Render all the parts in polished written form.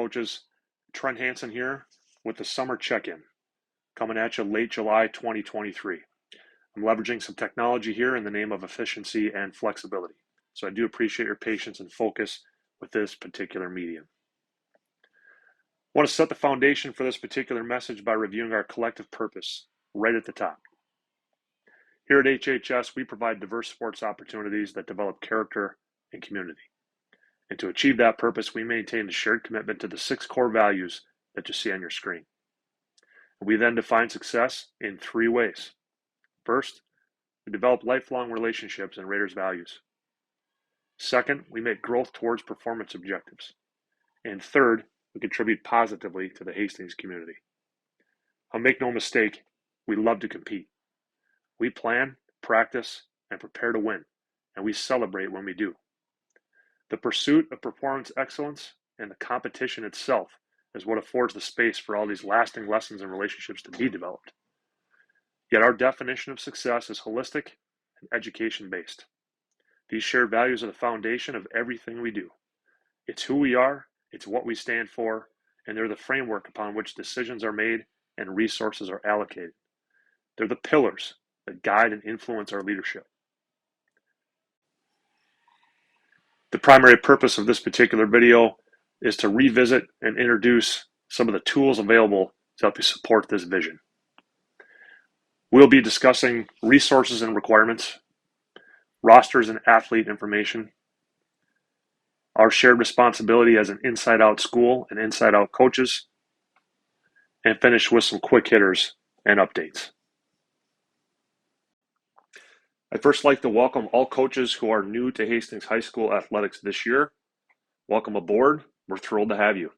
coaches. Trent Hansen here with the summer check-in, coming at you late July 2023. I'm leveraging some technology here in the name of efficiency and flexibility. So I do appreciate your patience and focus with this particular medium. I want to set the foundation for this particular message by reviewing our collective purpose right at the top. Here at HHS, we provide diverse sports opportunities that develop character and community. And to achieve that purpose, we maintain a shared commitment to the 6 core values that you see on your screen. We then define success in 3 ways. First, we develop lifelong relationships and Raiders values. Second, we make growth towards performance objectives. And third, we contribute positively to the Hastings community. I'll make no mistake, we love to compete. We plan, practice, and prepare to win, and we celebrate when we do. The pursuit of performance excellence and the competition itself is what affords the space for all these lasting lessons and relationships to be developed. Yet our definition of success is holistic and education-based. These shared values are the foundation of everything we do. It's who we are, it's what we stand for, and they're the framework upon which decisions are made and resources are allocated. They're the pillars that guide and influence our leadership. The primary purpose of this particular video is to revisit and introduce some of the tools available to help you support this vision. We'll be discussing resources and requirements, rosters and athlete information, our shared responsibility as an inside-out school and inside-out coaches, and finish with some quick hitters and updates. I'd first like to welcome all coaches who are new to Hastings High School athletics this year. Welcome aboard. We're thrilled to have you.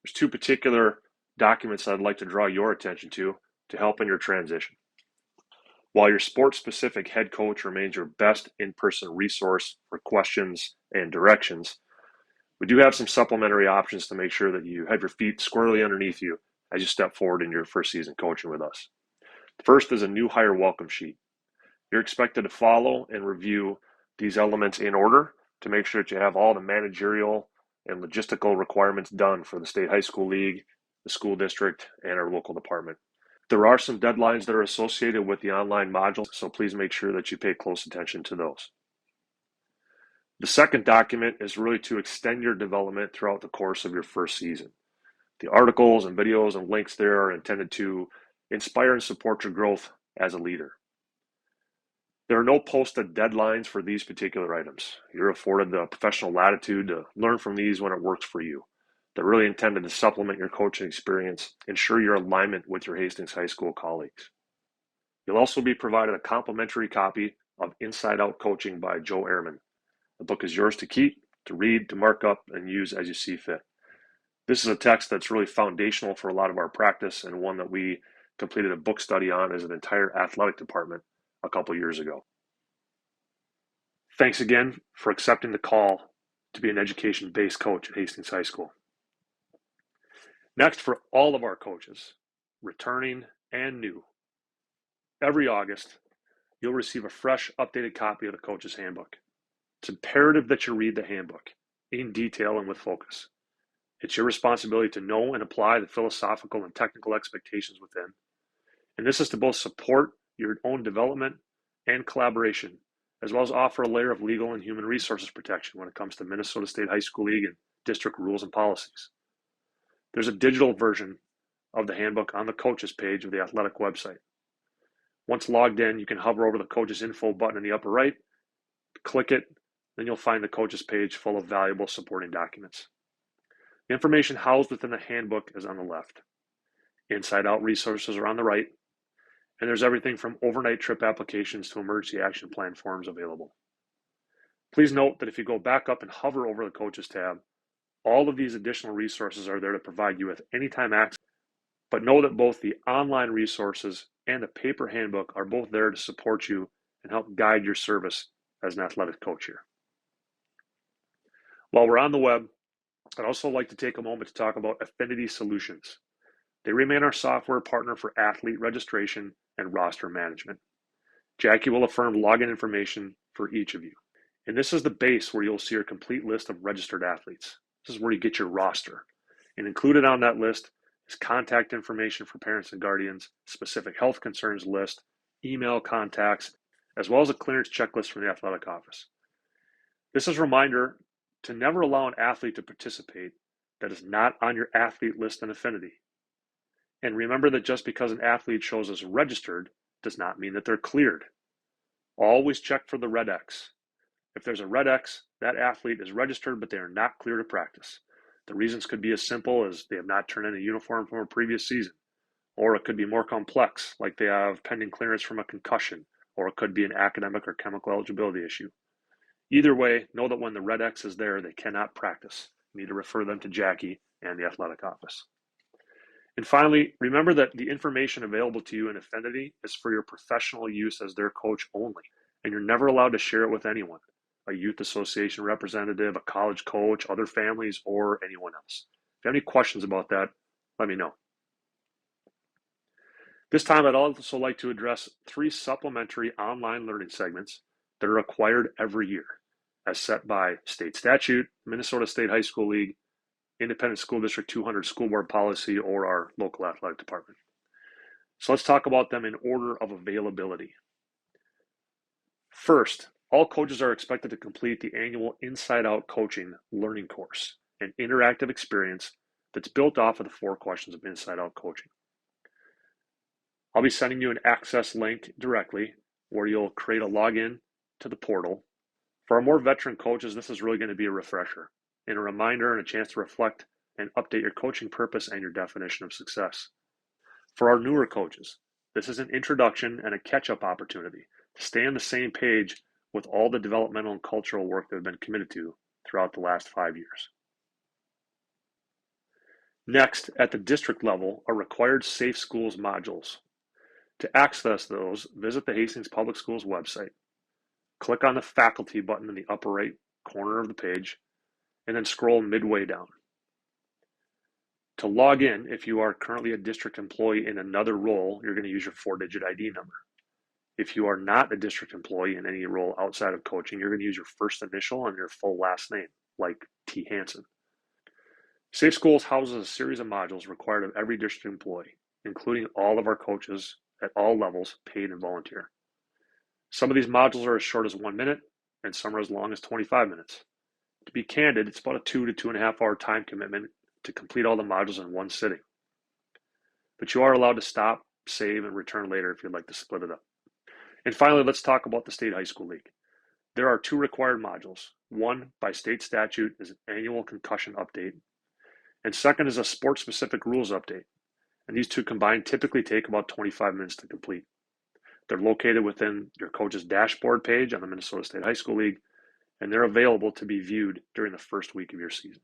There's 2 particular documents I'd like to draw your attention to help in your transition. While your sport-specific head coach remains your best in-person resource for questions and directions, we do have some supplementary options to make sure that you have your feet squarely underneath you as you step forward in your first season coaching with us. First is a new hire welcome sheet. You're expected to follow and review these elements in order to make sure that you have all the managerial and logistical requirements done for the State High School League, the school district, and our local department. There are some deadlines that are associated with the online modules, so please make sure that you pay close attention to those. The second document is really to extend your development throughout the course of your first season. The articles and videos and links there are intended to inspire and support your growth as a leader. There are no posted deadlines for these particular items. You're afforded the professional latitude to learn from these when it works for you. They're really intended to supplement your coaching experience, ensure your alignment with your Hastings High School colleagues. You'll also be provided a complimentary copy of Inside Out Coaching by Joe Ehrman. The book is yours to keep, to read, to mark up, and use as you see fit. This is a text that's really foundational for a lot of our practice and one that we completed a book study on as an entire athletic department a couple years ago. Thanks again for accepting the call to be an education-based coach at Hastings High School. Next, for all of our coaches, returning and new, every August, you'll receive a fresh, updated copy of the Coach's Handbook. It's imperative that you read the handbook in detail and with focus. It's your responsibility to know and apply the philosophical and technical expectations within. And this is to both support your own development and collaboration, as well as offer a layer of legal and human resources protection when it comes to Minnesota State High School League and district rules and policies. There's a digital version of the handbook on the coaches page of the athletic website. Once logged in, you can hover over the coaches info button in the upper right, click it, then you'll find the coaches page full of valuable supporting documents. The information housed within the handbook is on the left. Inside Out resources are on the right, and there's everything from overnight trip applications to emergency action plan forms available. Please note that if you go back up and hover over the Coaches tab, all of these additional resources are there to provide you with anytime access, but know that both the online resources and the paper handbook are both there to support you and help guide your service as an athletic coach here. While we're on the web, I'd also like to take a moment to talk about Affinity Solutions. They remain our software partner for athlete registration and roster management. Jackie will affirm login information for each of you. And this is the base where you'll see your complete list of registered athletes. This is where you get your roster. And included on that list is contact information for parents and guardians, specific health concerns list, email contacts, as well as a clearance checklist from the athletic office. This is a reminder to never allow an athlete to participate that is not on your athlete list in Affinity. And remember that just because an athlete shows as registered does not mean that they're cleared. Always check for the red X. If there's a red X, that athlete is registered, but they are not clear to practice. The reasons could be as simple as they have not turned in a uniform from a previous season, or it could be more complex, like they have pending clearance from a concussion, or it could be an academic or chemical eligibility issue. Either way, know that when the red X is there, they cannot practice. You need to refer them to Jackie and the athletic office. And finally, remember that the information available to you in Affinity is for your professional use as their coach only, and you're never allowed to share it with anyone, a youth association representative, a college coach, other families, or anyone else. If you have any questions about that, let me know. This time, I'd also like to address 3 supplementary online learning segments that are required every year, as set by state statute, Minnesota State High School League, Independent School District 200 school board policy, or our local athletic department. So let's talk about them in order of availability. First, all coaches are expected to complete the annual Inside Out Coaching learning course, an interactive experience that's built off of the 4 questions of Inside Out Coaching. I'll be sending you an access link directly where you'll create a login to the portal. For our more veteran coaches, this is really going to be a refresher and a reminder and a chance to reflect and update your coaching purpose and your definition of success. For our newer coaches, this is an introduction and a catch-up opportunity to stay on the same page with all the developmental and cultural work they've been committed to throughout the last 5 years. Next, at the district level, are required Safe Schools modules. To access those, visit the Hastings Public Schools website. Click on the Faculty button in the upper right corner of the page, and then scroll midway down. To log in, if you are currently a district employee in another role, you're going to use your 4-digit ID number. If you are not a district employee in any role outside of coaching, you're going to use your first initial and your full last name, like T. Hansen. Safe Schools houses a series of modules required of every district employee, including all of our coaches at all levels, paid and volunteer. Some of these modules are as short as 1 minute, and some are as long as 25 minutes. To be candid, it's about a 2 to 2.5 hour time commitment to complete all the modules in one sitting. But you are allowed to stop, save, and return later if you'd like to split it up. And finally, let's talk about the State High School League. There are 2 required modules. One, by state statute, is an annual concussion update. And second is a sport-specific rules update. And these 2 combined typically take about 25 minutes to complete. They're located within your coach's dashboard page on the Minnesota State High School League, and they're available to be viewed during the first week of your season.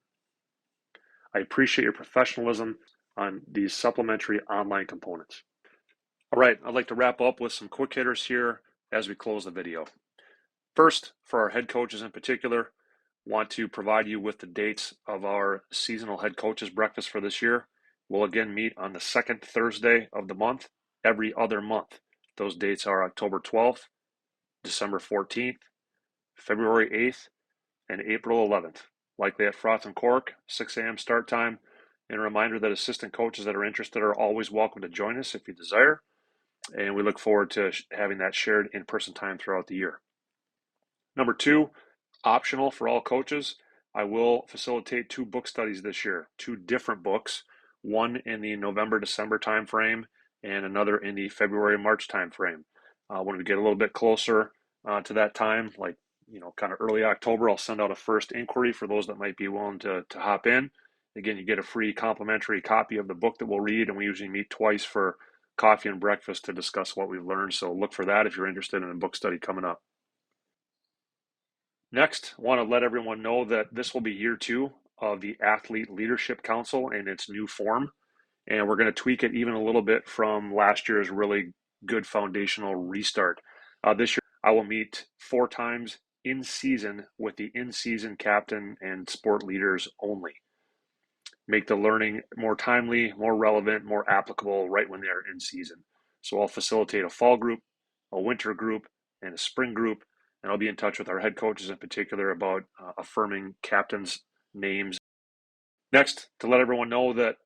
I appreciate your professionalism on these supplementary online components. All right, I'd like to wrap up with some quick hitters here as we close the video. First, for our head coaches in particular, want to provide you with the dates of our seasonal head coaches breakfast for this year. We'll again meet on the 2nd Thursday of the month, every other month. Those dates are October 12th, December 14th, February 8th, and April 11th, likely at Froth and Cork, 6 a.m. start time. And a reminder that assistant coaches that are interested are always welcome to join us if you desire. And we look forward to having that shared in-person time throughout the year. Number 2, optional for all coaches, I will facilitate 2 book studies this year, 2 different books, one in the November-December timeframe and another in the February-March timeframe. When we get a little bit closer to that time, like kind of early October, I'll send out a first inquiry for those that might be willing to hop in. Again, you get a free complimentary copy of the book that we'll read, and we usually meet twice for coffee and breakfast to discuss what we've learned. So look for that if you're interested in a book study coming up. Next, I want to let everyone know that this will be year 2 of the Athlete Leadership Council in its new form. And we're going to tweak it even a little bit from last year's really good foundational restart. This year, I will meet 4 times in season with the in-season captain and sport leaders only. Make the learning more timely, more relevant, more applicable right when they're in season. So I'll facilitate a fall group, a winter group, and a spring group. And I'll be in touch with our head coaches in particular about affirming captains' names. Next, to let everyone know that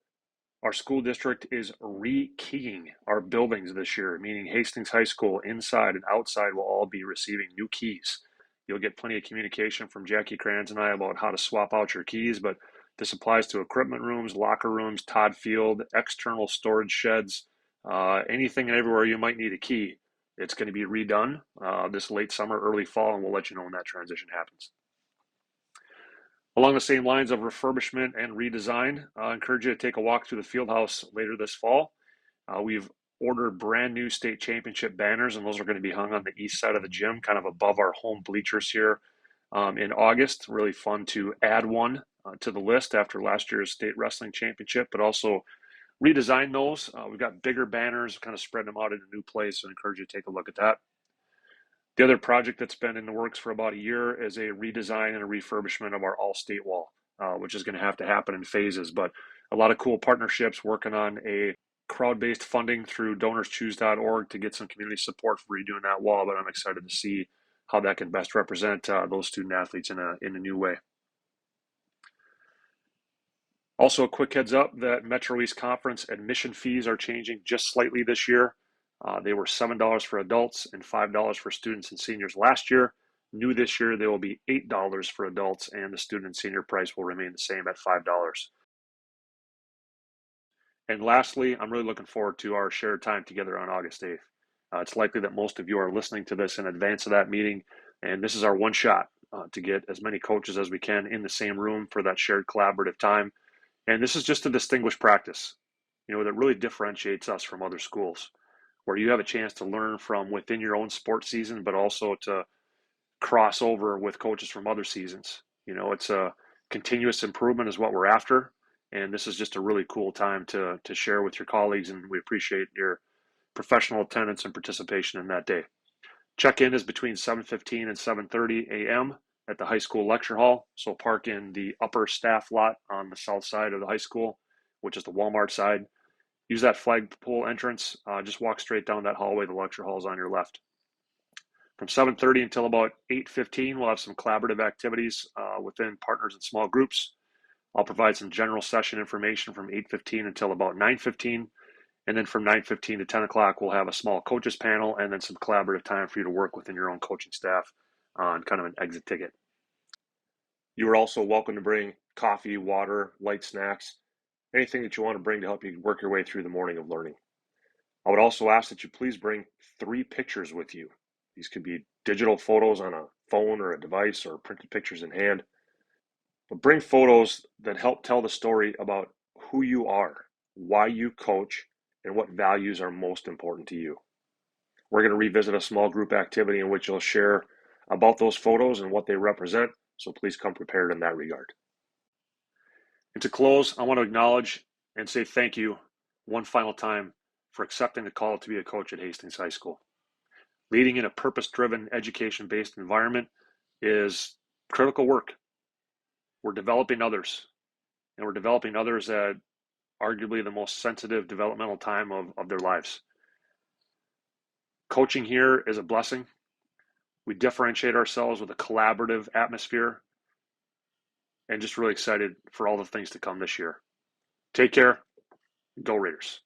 our school district is re-keying our buildings this year, meaning Hastings High School inside and outside will all be receiving new keys. You'll get plenty of communication from Jackie Kranz and I about how to swap out your keys, but this applies to equipment rooms, locker rooms, Todd Field, external storage sheds, anything and everywhere you might need a key. It's going to be redone this late summer, early fall, and we'll let you know when that transition happens. Along the same lines of refurbishment and redesign, I encourage you to take a walk through the field house later this fall. We've ordered brand new state championship banners, and those are going to be hung on the east side of the gym, kind of above our home bleachers here in August. Really fun to add one to the list after last year's state wrestling championship, but also redesign those. We've got bigger banners, kind of spreading them out in a new place, so I encourage you to take a look at that. The other project that's been in the works for about a year is a redesign and a refurbishment of our all-state wall, which is going to have to happen in phases. But a lot of cool partnerships working on a crowd-based funding through DonorsChoose.org to get some community support for redoing that wall. But I'm excited to see how that can best represent those student athletes in a new way. Also, a quick heads up that Metro East Conference admission fees are changing just slightly this year. They were $7 for adults and $5 for students and seniors last year. New this year, they will be $8 for adults, and the student and senior price will remain the same at $5. And lastly, I'm really looking forward to our shared time together on August 8th. It's likely that most of you are listening to this in advance of that meeting, and this is our one shot to get as many coaches as we can in the same room for that shared collaborative time. And this is just a distinguished practice, that really differentiates us from other schools, where you have a chance to learn from within your own sports season, but also to cross over with coaches from other seasons. It's a continuous improvement is what we're after. And this is just a really cool time to share with your colleagues, and we appreciate your professional attendance and participation in that day. Check-in is between 7:15 and 7:30 a.m. at the high school lecture hall. So park in the upper staff lot on the south side of the high school, which is the Walmart side. Use that flagpole entrance. Just walk straight down that hallway. The lecture hall is on your left. From 7:30 until about 8:15, we'll have some collaborative activities within partners and small groups. I'll provide some general session information from 8:15 until about 9:15. And then from 9:15 to 10 o'clock, we'll have a small coaches panel and then some collaborative time for you to work within your own coaching staff on kind of an exit ticket. You are also welcome to bring coffee, water, light snacks, anything that you want to bring to help you work your way through the morning of learning. I would also ask that you please bring 3 pictures with you. These could be digital photos on a phone or a device, or printed pictures in hand. But bring photos that help tell the story about who you are, why you coach, and what values are most important to you. We're going to revisit a small group activity in which you'll share about those photos and what they represent, so please come prepared in that regard. And to close, I want to acknowledge and say thank you one final time for accepting the call to be a coach at Hastings High School. Leading in a purpose-driven, education-based environment is critical work. We're developing others, and we're developing others at arguably the most sensitive developmental time of their lives. Coaching here is a blessing. We differentiate ourselves with a collaborative atmosphere, and just really excited for all the things to come this year. Take care. Go Raiders.